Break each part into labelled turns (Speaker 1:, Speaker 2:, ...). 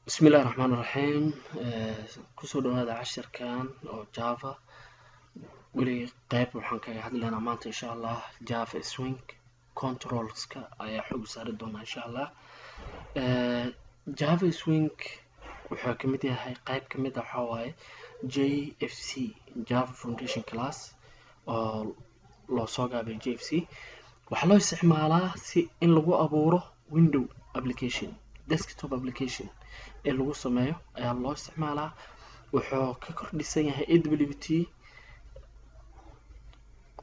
Speaker 1: بسم الله الرحمن الرحيم kusoo dhawaada casharkan oo java weli qayb waxaan kaga hadlaynaa maanta insha allah java swing controlska ayaa xog saari doona insha allah java swing wuxuu ka mid yahay qayb ka mid ah waxa waaye jfc java foundation class oo loo soo gaabay jfc waxaa loo isticmaalaa si in lagu abuuro window application desktop application ee lagu sameeyo ayaa loo isticmaalaa wuxuu ka kordhisan yahay awt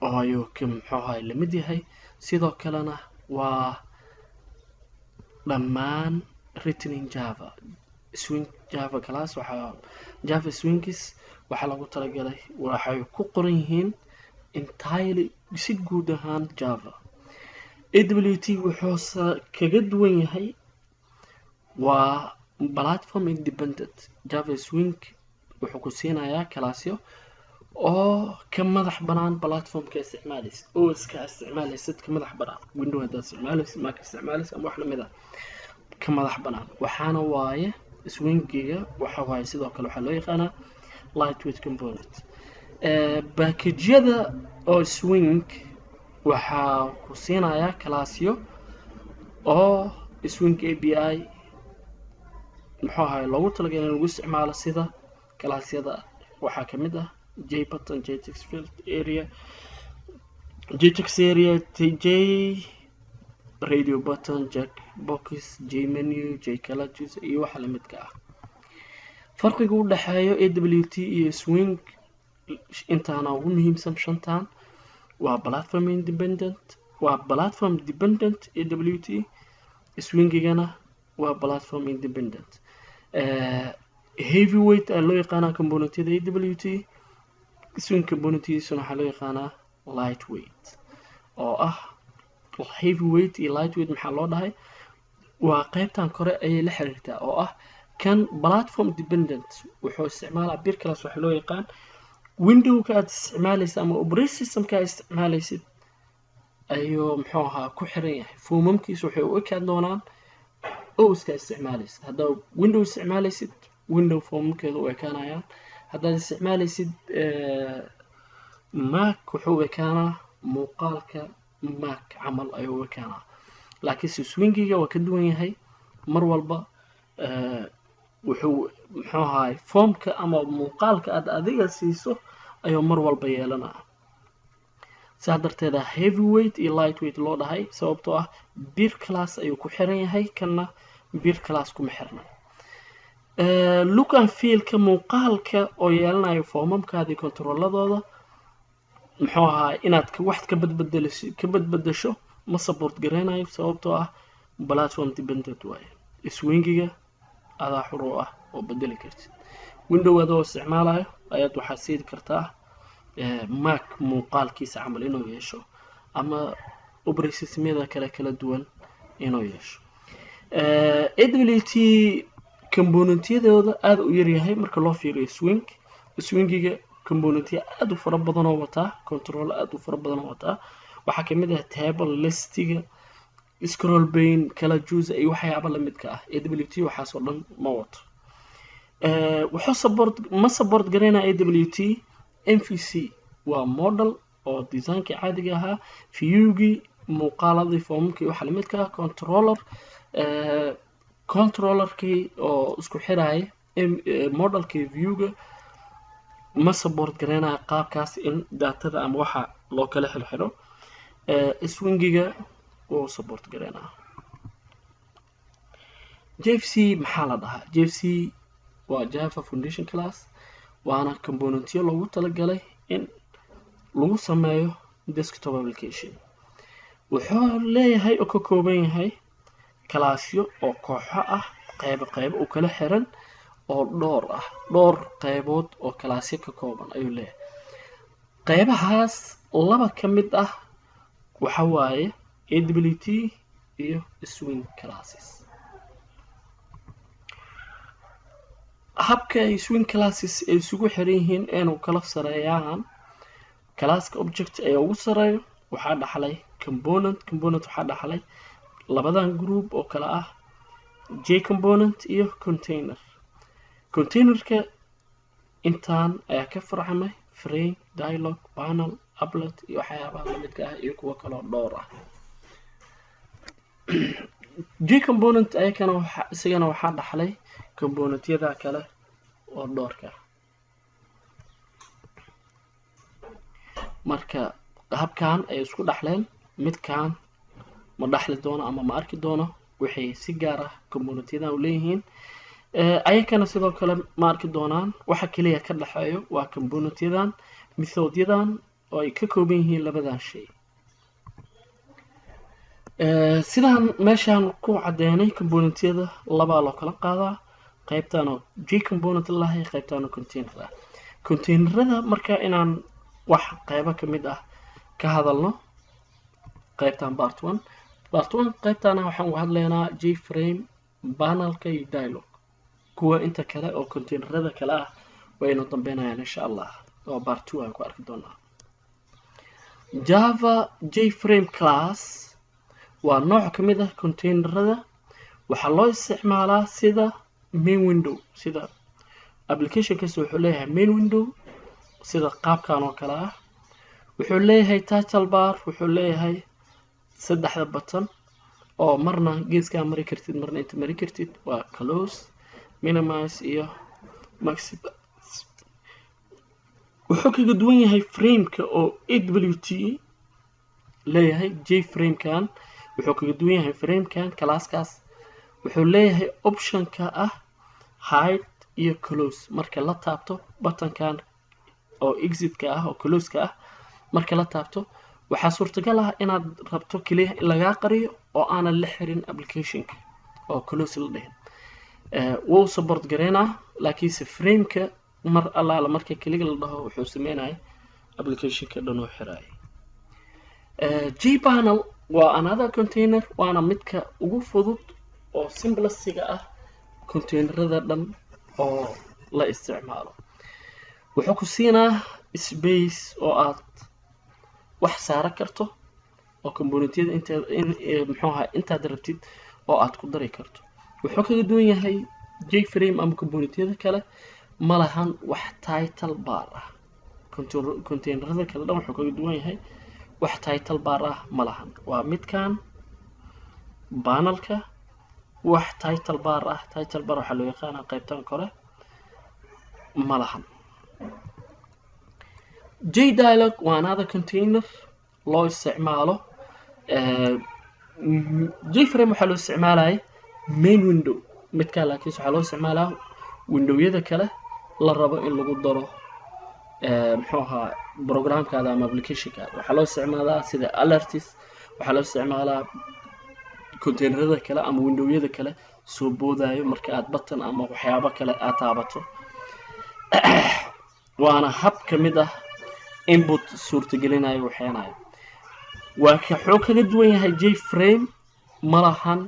Speaker 1: oo ayuu muxuu ahay la mid yahay sidoo kalena waa dhammaan written in java swing java class waxaa java swings waxaa lagu talagalay waxay ku qoran yihiin entirely si guud ahaan java awt wuxuu kaga duwan yahay waa platform independent java swing wuxuu ku siinayaa kalaasyo oo ka madax banaan platformka isticmaalaysa os ka isticmaalaysa ka madax banaan windows hada isticmaalaysa mac isticmaalaysa ama wax la mid ah ka madax banaan waxaana waaye swingiga waxa waaye sidoo kale waxa loo yaqaanaa lightweight component package-yada oo swing waxaa ku siinayaa kalaasyo oo swing api muxuu ahay loogu talagalay in lagu isticmaalo sida kalaasyada waxaa ka mid ah jbutton jtext field area jtext area j radio button jackbox jmenu jcolors iyo waxa la midka ah farqiga u dhaxeeyo awt iyo swing intaana ugu muhiimsan shantan waa platform independent waa platform dependent awt swingigana waa platform independent heavyweight ayaa loo yaqaanaa componentyada awt swing componentiisuna waxaa loo yaqaanaa lightweight oo ah heavyweight iyo lightweight maxaa loo dhahay waa qaybtan kore ayay la xiriirtaa oo ah kan platform dependent wuxuu isticmaalaa bir kalaas waxa loo yaqaan windowka aad isticmaalaysa ama operating systemka aad isticmaalaysid ayuu muxuu ahaa ku xiran yahay foomamkiisa waxay u ekaan doonaan oska isticmaalaysid haddaad window isticmaalaysid window foomamkeeda u ekaanayaan haddaad isticmaalaysid mac wuxuu u ekaanaa muuqaalka mac camal ayuu u ekaanaa laakiinse swingiga waa ka duwan yahay mar walba wuxuu muxuu ahaay foomka ama muuqaalka aad adiga siiso ayuu mar walba yeelanaa saa darteeda heavyweight iyo lightweight loo dhahay sababtoo ah bir class ayuu ku xiran yahay kana bir class kuma xirna look and feel-ka muuqaalka oo yeelanayo foomamkaadii controladooda muxuu ahaa inaad wax ka badbadasho ma support gareynayo sababtoo ah platform dependent waaye swingiga adaa xur u ah oo bedeli kartid window adoo isticmaalayo ayaad waxaad siidi kartaa mac muuqaalkiisa camal inuu yeesho ama operating systemyada kala duwan inuu yeesho awt componentyadooda aada u yaryahay marka loo fiiriyo swingiga componentya aada u fara badan oo wataa control aada u fara badan oo wataa waxaa kamid ah table listiga scroll pane kala juice iyo waxyaaba la midka ah awt waxaasoo dhan ma wato wuxuu support gareynaa awt mvc waa model oo designkii caadiga ahaa viewgii muuqaaladii foomamkii waxa la midka ah controllerkii oo isku xiraya modelkii viewga ma support gareynaya qaabkaas in datada ama waxa loo kala xirxiro swingiga uu support gareynaa jfc maxaa la dhahaa jfc waa java foundation class waana componentyo loogu talagalay in lagu sameeyo desktop application wuxuu leeyahay oo ka kooban yahay kalaasyo oo kooxo ah qaybo u kala xiran oo dhowr qaybood oo kalaasyo ka kooban ayuu leeyahay qaybahaas laba ka mid ah waxa waaye awt iyo swing classes habka ay swing classes ay isugu xiran yihiin inuu kala sareeyaan classka object ee ugu sareeyo waxaa dhaxlay component waxaa dhaxlay labadan group oo kala ah J component iyo container. Containerka intaan ayaa ka farcamay frame, dialog, panel, applet iyo waxyaabaha lamidka ah iyo kuwa kaloo dhowr ah. J component ayakana isagana waxaa dhaxlay componentyada kale oo dhowrka ah. Marka habkan ay isku dhaxleen, midkaan ma dhaxli doono ama ma arki doono waxay si gaar ah componentyadan u leeyihiin. ayakana sidoo kale ma arki doonaan. waxa kaliya ka dhaxeeyo waa componentyadan, methodyadan oo ay ka kooban yihiin labadan shay. sidaan meeshaan ku cadeynay componentyada laba loo kala qaadaa, qaybtan oo J component lahayd, qaybtan oo container ah. Containerada marka inaan wax qaybo kamid ah ka hadalno, qaybtan part 1 qaybtana waxaan u hadlaynaa J frame, panelka iyo dialog. kuwa inta kale oo containerada kale ah waynu dambeynayaan insha Allah oo part 2 aan ku arki doonaa. Java J frame class waa nooc kamid ah containerada. waxaa loo isticmaalaa sida main window, sida application kasta wuxuu leeyahay main window sida qaabkan oo kale ah. wuxuu leeyahay title bar, wuxuu leeyahay saddexda button oo marna geeska mari kartid marna inta mari kartid, waa close, minimize iyo maximize. wuxuu kaga duwan yahay frameka oo AWT leeyahay. J framekan wuxuu kaga duwan yahay framekan classkaas. wuxuu leeyahay optionka ah hide iyo close. marka la taabto buttonkan oo exit-ka ah oo close-ka ah, marka la taabto waxaa suurtagal ah inaad rabto kaliya in lagaa qariyo oo aanan la xirin applicationka oo close la dhihin. wuu support gareynaa, laakiinse frameka mar allaala marka kaliya la dhaho wuxuu sameynaya applicationka dhan oo xiraay. J panel waa another container, waana midka ugu fudud oo simplestiga ah containerada dhan oo la isticmaalo. wuxuu ku siinaa space oo aad wax saaran karto oo componentyada intaad rabtid oo aad ku dari karto. wuxuu kaga duwan yahay J frame ama componentyada kale, ma lahan wax title bar ah. containerada kale dhan wuxuu kaga duwan yahay wax title bar ah ma lahan. waa midkan panelka wax title bar ah. title bar waxaa loo yaqaanaa qaybtan kore ma lahan. J dialog waa another container loo isticmaalo. J frame waxaa loo isticmaalaya main window, midka laakiin waxaa loo isticmaalaa windowyada kale la rabo in lagu daro programkaada ama applicationkaada. waxaa loo isticmaalaa sida alerts, waxaa loo isticmaalaa containerada kale ama windowyada kale soo boodayo marka aad button ama waxyaabo kale aad taabato. waana hab kamid ah input suurtagelinayo waxeenayo. waa ka xoog kaga duwan yahay J frame, ma lahan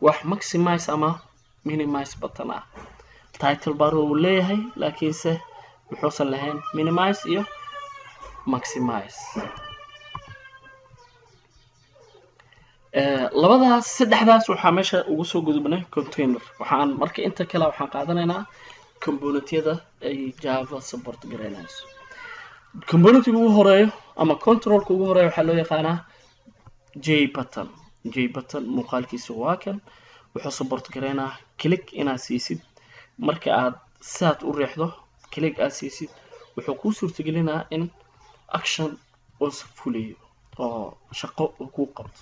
Speaker 1: wax maximize ama minimize button ah. title bar uu leeyahay, laakiinse wuxuusan lahayn minimize iyo maximize. labadaas saddexdaas waxaa meesha ugu soo gudubnay container. waxaan marka inta kale waxaan qaadanaynaa componentyada ay Java support gareynayso. componentiga ugu horeeyo ama controlka ugu horeeyo waxaa loo yaqaanaa J button. J button muuqaalkiisa waa kan. wuxuu support gareynaa click inaad siisid. marka aad saad u riixdo click aad siisid, wuxuu kuu suurtagelinaa in action uu fuliyo oo shaqo uu ku qabto.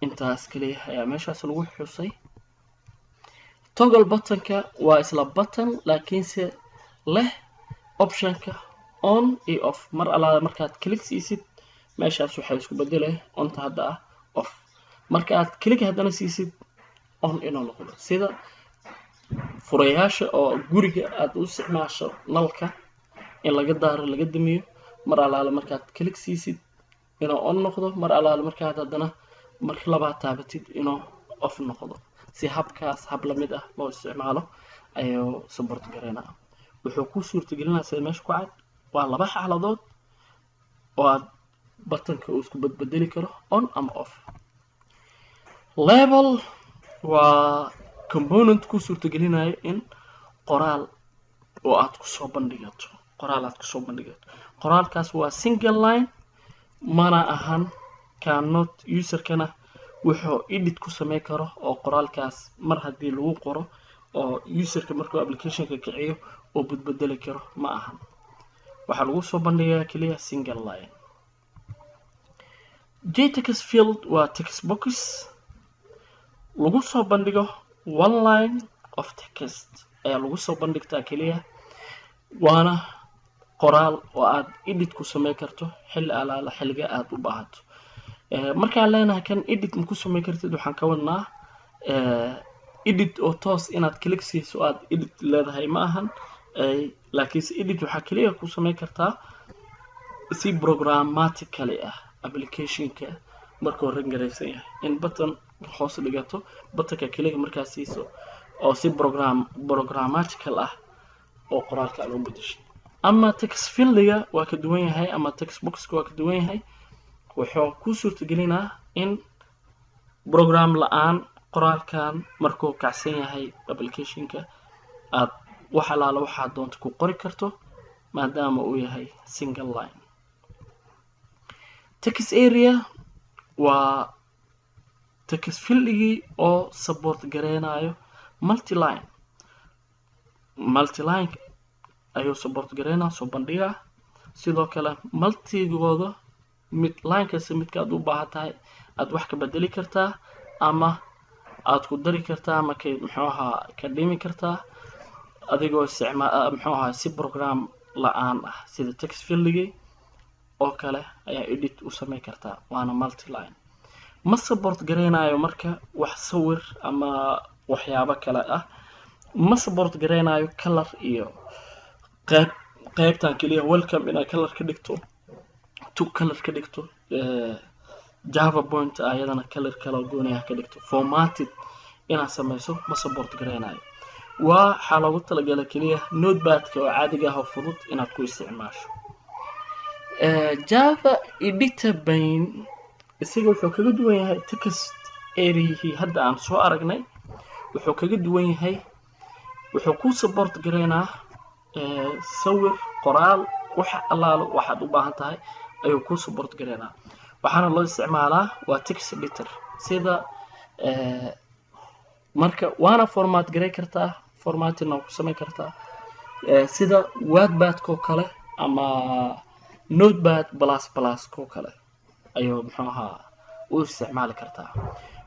Speaker 1: intaas kaliya ayaa meeshaas lagu xusay. toggle buttonka waa isla button laakiinse leh optionka on iyo off. mar allaala markaad click siisid meeshaas waxay isku bedelay onta hadda ah off. marka aad click haddana siisid on inuu noqdo. sida furayaasha oo guriga aad u isticmaasho nalka in laga daaro laga damiyo, mar allaala markaad click siisid inuu on noqdo, mar allaala markaad haddana marka labaad taabatid inuu off noqdo. si habkaas hab lamid ah loo isticmaalo ayuu support gareynaa. wuxuu ku suurtagelinaa sida meesha ku cad waa laba xaaladood oo aad buttonka uu isku bedbedeli karo on ama off. level waa component ku suurtagelinayo in qoraal oo aad kusoo bandhigato qoraalkaas waa single line mana ahan cannot userkana wuxuu edit ku sameyn karo oo qoraalkaas mar haddii lagu qoro oo userka markuu applicationka kiciyo oo bedeli karo ma ahan waxaa lagu soo bandhigaa kaliya single line. JText field waa text box lagu soo bandhigo one line of text ayaa lagu soo bandhigtaa kaliya waana qoraal oo aad edit ku sameyn karto xilliga aad u baahato. markaan leenahay kan edit ma ku sameyn kartid waxaan ka wadnaa edit oo toos inaad click siiso aad edit leedahay ma ahan laakiin edit waxaa kaliya ku sameyn kartaa si programmatically ah applicationka markuu rangareysan yahay in button hoos dhigato buttonka kaliya markaas siiso oo si programmatical ah oo qoraalka loo bedesho. ama text fieldiga waa ka duwan yahay ama text boxka waa ka duwan yahay wuxuu ku suurtagelinaa in program la'aan qoraalkan markuu kacsan yahay applicationka aad wax alaala waxaad doonto ku qori karto maadaama uu yahay single line. text area waa text fieldigii oo support gareynayo multi-line ayuu support gareynaa soo bandhiga sidoo kale multigooda mid line kasta midka aad u baahan tahay aad wax ka bedeli kartaa ama aad ku dari kartaa ama ka dhimi kartaa adigoo si program la'aan ah sida text fieldigii oo kale ayaa edit u sameyn kartaa waana multi-line. ma support gareynayo marka wax sawir ama waxyaabo kale ah ma support gareynayo color iyo qaybtan kaliya welcome inaad color ka dhigto java point ayadana color kala gooniya ka dhigto formatted inaad sameyso ma support gareynayo waxaa loogu talagalay kaliya notepadka oo caadiga ah oo fudud inaad ku isticmaasho. java editor pane isaga wuxuu kaga duwan yahay text area hadda aan soo aragnay wuxuu kaga duwan yahay wuxuu ku support gareynaa sawir qoraal wax allaalo waxaad u baahan tahay ayuu ku support gareynaa waxaana loo isticmaalaa waa text editor sida marka waana format garey kartaa formatting ku sameyn kartaa sida wordpad ko kale ama notepad plus ko kale ayuu u isticmaali kartaa.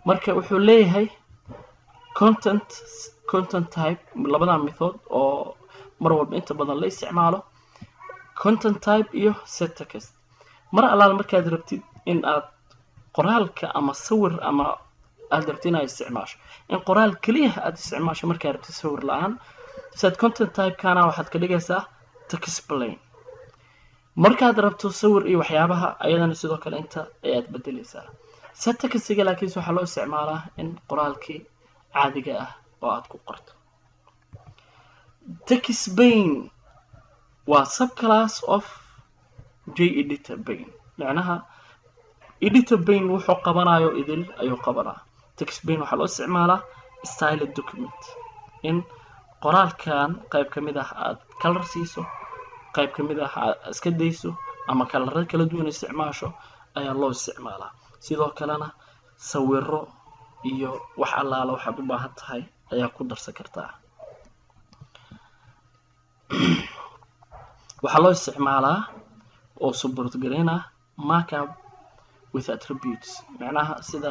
Speaker 1: marka wuxuu leeyahay content type labada method oo mar walba inta badan la isticmaalo content type iyo set text. mar allaala markaad rabtid in aad qoraalka ama sawir ama aad rabtid inaad isticmaasho in qoraal kaliya aad isticmaasho markaad rabtid sawir la'aan set content type kana waxaad ka dhigaysaa text plain markaad rabto sawir iyo waxyaabaha ayadana sidoo kale inta ayaad bedelaysaa. set textiga laakiin waxaa loo isticmaalaa in qoraalkii caadiga ah oo aad ku qorto. text pane waa subclass of JEditor pane macnaha editor pane wuxuu qabanayo idil ayuu qabanaa. text pane waxaa loo isticmaalaa styled document in qoraalkan qayb ka mid ah aad color siiso qayb ka mid ah aad iska dayso ama colorada kala duwan isticmaasho ayaa loo isticmaalaa. sidoo kalena sawiro iyo wax allaala waxaad u baahan tahay ayaa ku darsan kartaa. waxaa loo isticmaalaa oo support gareynaa markup with attributes macnaha sida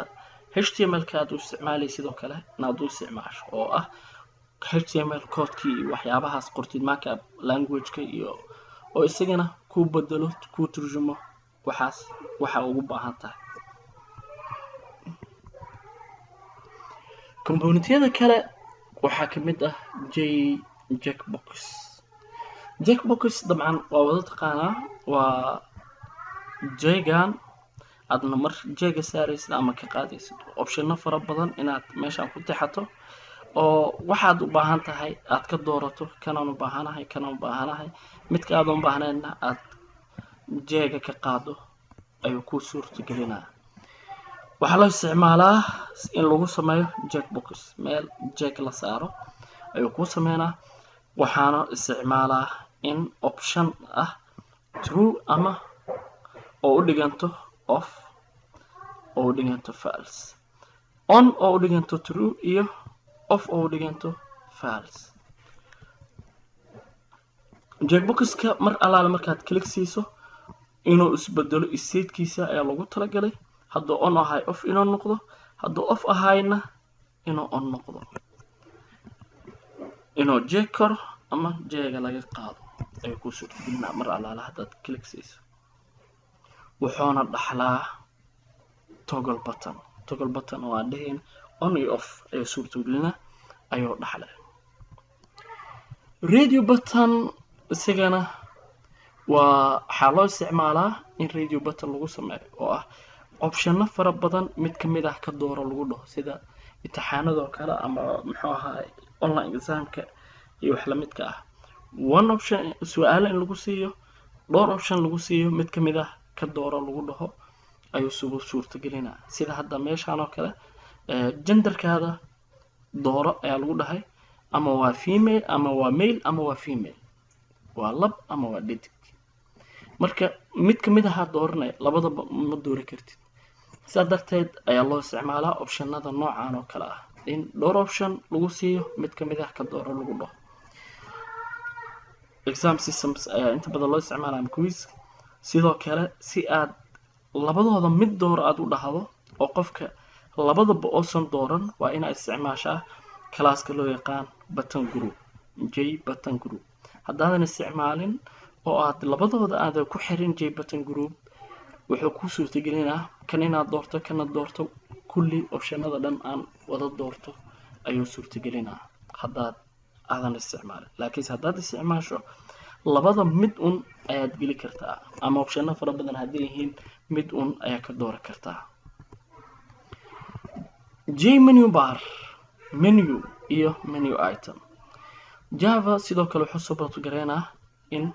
Speaker 1: HTML ka aad u isticmaalay sidoo kale inaad u isticmaasho oo ah HTML codekii iyo waxyaabahaas qortid markup language-ka iyo oo isagana ku bedelo ku turjumo waxa ugu baahan tahay. componentyada kale waxaa ka mid ah checkbox dabcan waa wada taqaanaa waa jeegan aadna mar jeega saaraysid ama ka qaadaysid optionno fara badan inaad meeshaan ku tixato oo waxaad u baahan tahay aad ka doorato kanaan u baahanahay midka aad u baahnayna aad jeega ka qaado ayuu ku suurtagelinaa. waxaa loo isticmaalaa in lagu sameeyo checkbox meel check la saaro ayuu ku sameynaa waxaana isticmaalaa in option ah true ama oo u dhiganto off oo u dhiganto false on oo u dhiganto true iyo off oo u dhiganto false checkboxka mar alaala markaad click siiso inuu isbedelo statekiisa ayaa lagu talagalay hadduu on ahay off inuu noqdo hadduu off ahayna inuu on noqdo inuu check karo ama jeega laga qaado ayuu ku suurtagelinaa mar alaala haddaad click siiso wuxuuna dhaxlaa toggle button oo aan dhahayn on iyo off ayuu suurtagelinaa ayuu dhaxlay radio button isagana waxaa loo isticmaalaa in radio button lagu sameeyo oo ah optionno fara badan mid ka mid ah ka dooro lagu dhaho sida imtixaanadoo kale ama muxuu ahaay online examka iyo wax la midka ah one option su'aalo in lagu siiyo dhowr option lagu siiyo mid ka mid ah ka dooro lagu dhaho ayuu sugu suurtagelinaa sida hadda meeshaan oo kale genderkaada dooro ayaa lagu dhahay ama waa female ama waa male ama waa female waa lab ama waa dhadig marka mid ka mid ah dooranay labadaba ma doori kartid sidaa darteed ayaa loo isticmaalaa optionada noocan oo kale ah in dhowr option lagu siiyo mid ka mid ah ka dooro lagu dhaho exam systems ayaa inta badan loo isticmaalaa quiz sidoo kale si aad labadooda mid door aad u dhahdo oo qofka labadaba oosan dooran waa inaad isticmaashaa classka loo yaqaan button group j button group haddaadan isticmaalin oo aad labadooda aad ku xirin j button group wuxuu ku suurtagelinaa kan inaad doorto kana doorto kulli optionada dhan aan wada doorto ayuu suurtagelinaa haddaad aadan isticmaalin laakiin haddaad isticmaasho labada mid un ayaad geli kartaa ama optionno fara badan haddii yihiin mid un ayaa ka dooran kartaa j menu bar menu iyo menu item java sidoo kale wuxuu support gareynaa in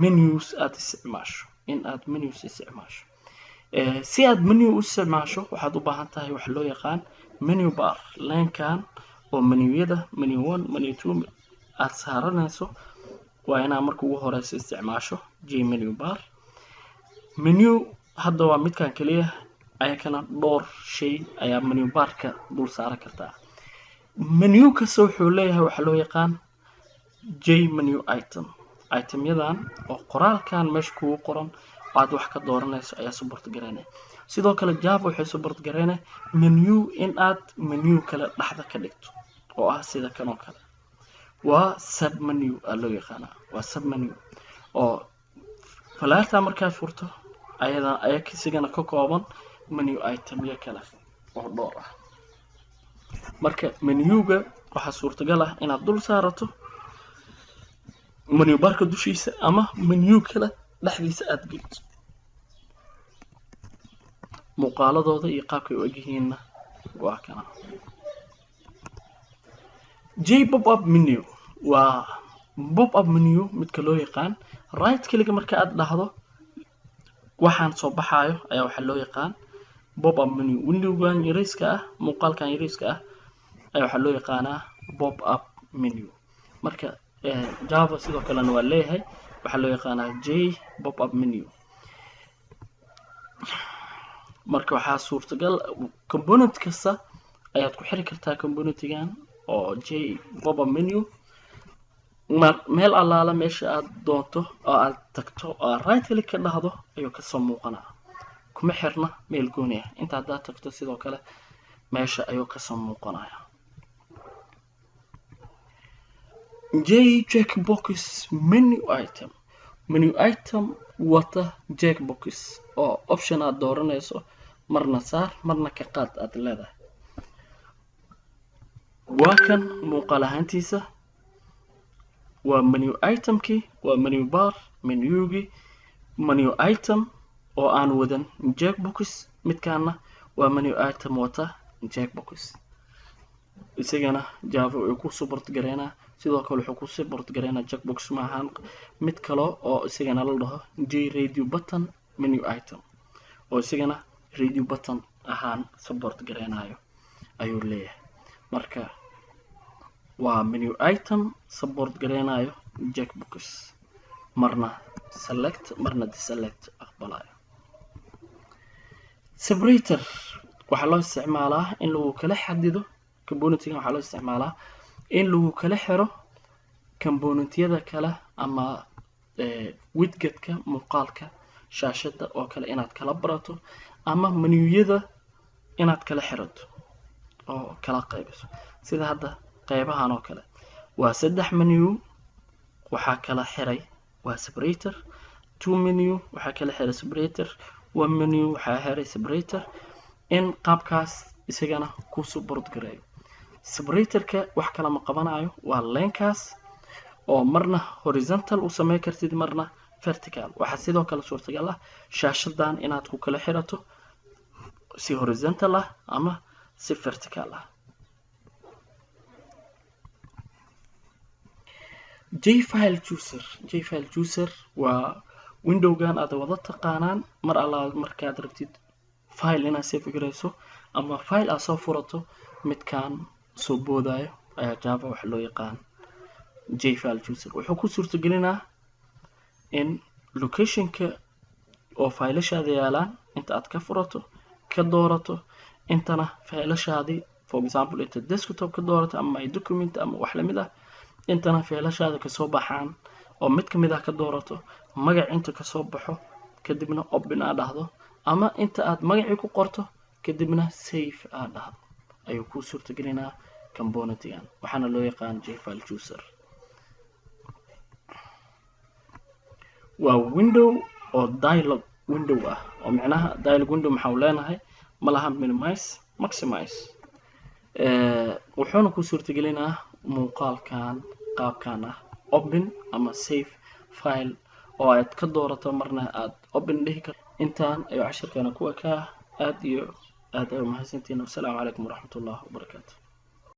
Speaker 1: menus aad isticmaasho si aad menu u isticmaasho waxaad u baahan tahay wax loo yaqaan menu bar leenkan oo menuyada menu 1 menu 2 aad saaranayso waa inaad marka ugu horeysa isticmaasho j menu bar menu hadda waa midkan kaliya ayakana dhowr shay ayaa menu barka dul saaran kartaa menu kasta wuxuu leeyahay waxa loo yaqaan j menu itemyadan oo qoraalkan meesha kugu qoran aad wax ka dooranayso ayaa support gareynaya sidoo kale java waxay support gareynaya menu in aad menu kale dhaxda ka dhigto oo ah sida kan oo kale waa sub menu loo yaqaana waa sub menu oo falaarta markaad furto ayaa kisigana ka kooban menu itemya kale oo dhowr ah marka menuga waxaa suurtagal ah inaad dul saarato menu barka dushiisa ama menu kale dhexdiisa aad gelto muuqaaladooda iyo qaabkay u egyihiinna waa kana j pop-up menu waa pop-up menu midka loo yaqaan right click marka aad dhahdo waxaan soo baxayo ayaa waxa loo yaqaan pop-up menu windowgan yariiska ah muuqaalkan yariiska ah ayaa waxa loo yaqaanaa pop-up menu marka java sidoo kalena waa leeyahay waxaa loo yaqaanaa j pop-up menu marka waxaa suurtagal component kasta ayaad ku xiri kartaa componentigan oo j pop-up menu meel allaala meesha aad doonto oo aad tagto oo right click ka dhahdo ayuu kasoo muuqanaa kuma xirna meel gooni ah inta haddaad tagto sidoo kale meesha ayuu kasoo muuqanaya j checkbox menu item wata checkbox oo option aad dooranayso marna saar marna ka qaad aad leedahay waa kan muuqaal ahaantiisa waa menu itemkii waa menu bar menugi menu item oo aan wadan checkbox midkaana waa menu item wata checkbox isagana java uu ku support gareynaa sidoo kale wuxuu ku support gareynaa checkbox maahan mid kale oo isagana la dhaho j radio button menu item oo isagana radio button ahaan support gareynayo ayuu leeyahay. Marka waa menu item support gareynayo checkbox, marna select marna deselect aqbalayo. Separator waxaa loo isticmaalaa in lagu kala xadido componentiga, waxaa loo isticmaalaa in lagu kala xiro componentyada kale ama widgetka muuqaalka shaashada oo kale inaad kala barato, ama menuyada inaad kala xirato oo kala qaybiso. sida hadda qaybahan oo kale waa 3 menu waxaa kala xiray waa separator, 2 menu waxaa kala xiray separator, 1 menu waxaa xiray separator. in qaabkaas isagana ku support gareeyo. separatorka wax kala ma qabanayo, waa linekaas oo marna horizontal u sameyn kartid marna vertical. waxaa sidoo kale suurtagal ah shaashadan inaad ku kala xirato si horizontal ah ama si vertical ah. JFile chooser waa windowgan aad wada taqaanaan. mar alla markaad rabtid file inaad save gareyso ama file aad soo furato, midkaan soo boodayo ayaa Java wax loo yaqaan JFile chooser. wuxuu ku suurtagelinaa in locationka oo failashaada yaalaan inta aad ka furato ka doorato, intana failashaadii for example inta desktop ka doorato ama my document ama wax lamid ah, intana failashaada ka soo baxaan oo mid kamid ah ka doorato, magac inta ka soo baxo kadibna open aad dhahdo, ama inta aad magacii ku qorto kadibna save aad dhahdo, ayuu ku suurtagelinaa componentigan. waxaana loo yaqaan JFile chooser. waa window oo dialog window ah, oo macnaha dialog window maxaa uu leenahay malaha minimize maximize. wuxuuna ku suurtagelinaa muuqaalkan qaabkan ah open ama save file oo aad ka doorato marna aad open dhihi karto. intaan ayuu cashirkeena ku ekaa. aad iyo aad ay u mahadsantihiin. wassalaamu calaykum waraxmatullaahi wabarakaatu.